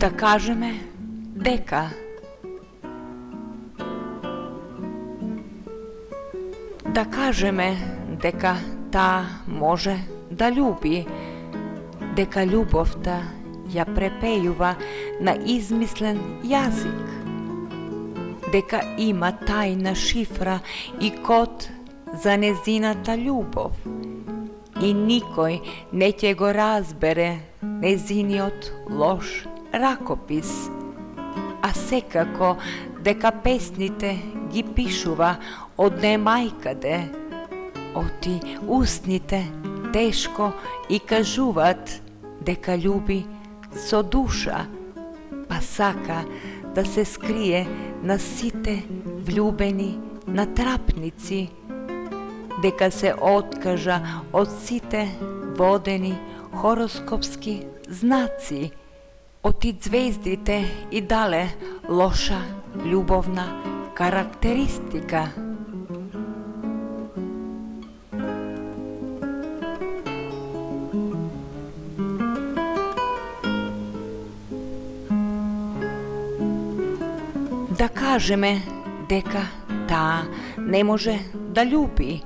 Da kažeme дека таа може да љуби, дека љубовта ја препејува на измислен јазик, дека има тајна шифра и код за незината љубов и никој не ќе го разбере незиниот лош ракопис, а секако дека песните ги пишува од немајкаде, оти устните тешко и кажуваат дека љуби со душа, па сака да се скрие на сите влюбени натрапници, дека се откажа од сите водени хороскопски знаци, оти звездите и дале лоша љубовна карактеристика. Да кажеме дека таа не може да љуби,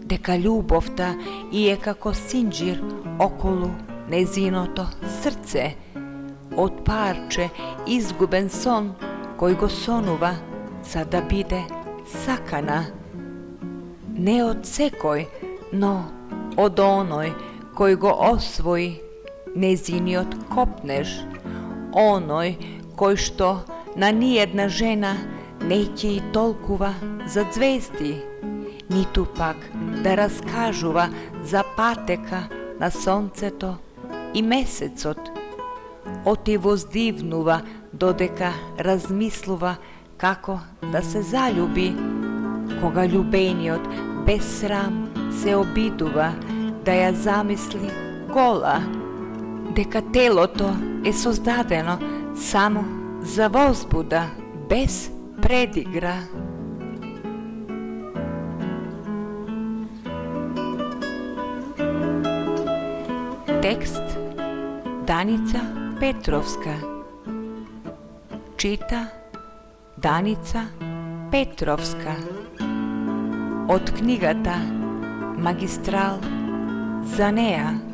дека љубовта е како синџир околу незиното срце, од парче изгубен сон кој го сонува за да биде сакана. Не од секој, но од оној кој го освои незиниот копнеж, оној кој што на ниедна жена неќе и толкува за звезди, ниту пак да раскажува за патека на сонцето и месецот, оти воздивнува додека размислува како да се заљуби, кога љубениот без срам се обидува да ја замисли гола, дека телото е создадено само за возбуда, без предигра. Текст Даница Петровска. Чита Даница Петровска. Од книгата Магистрал за неа.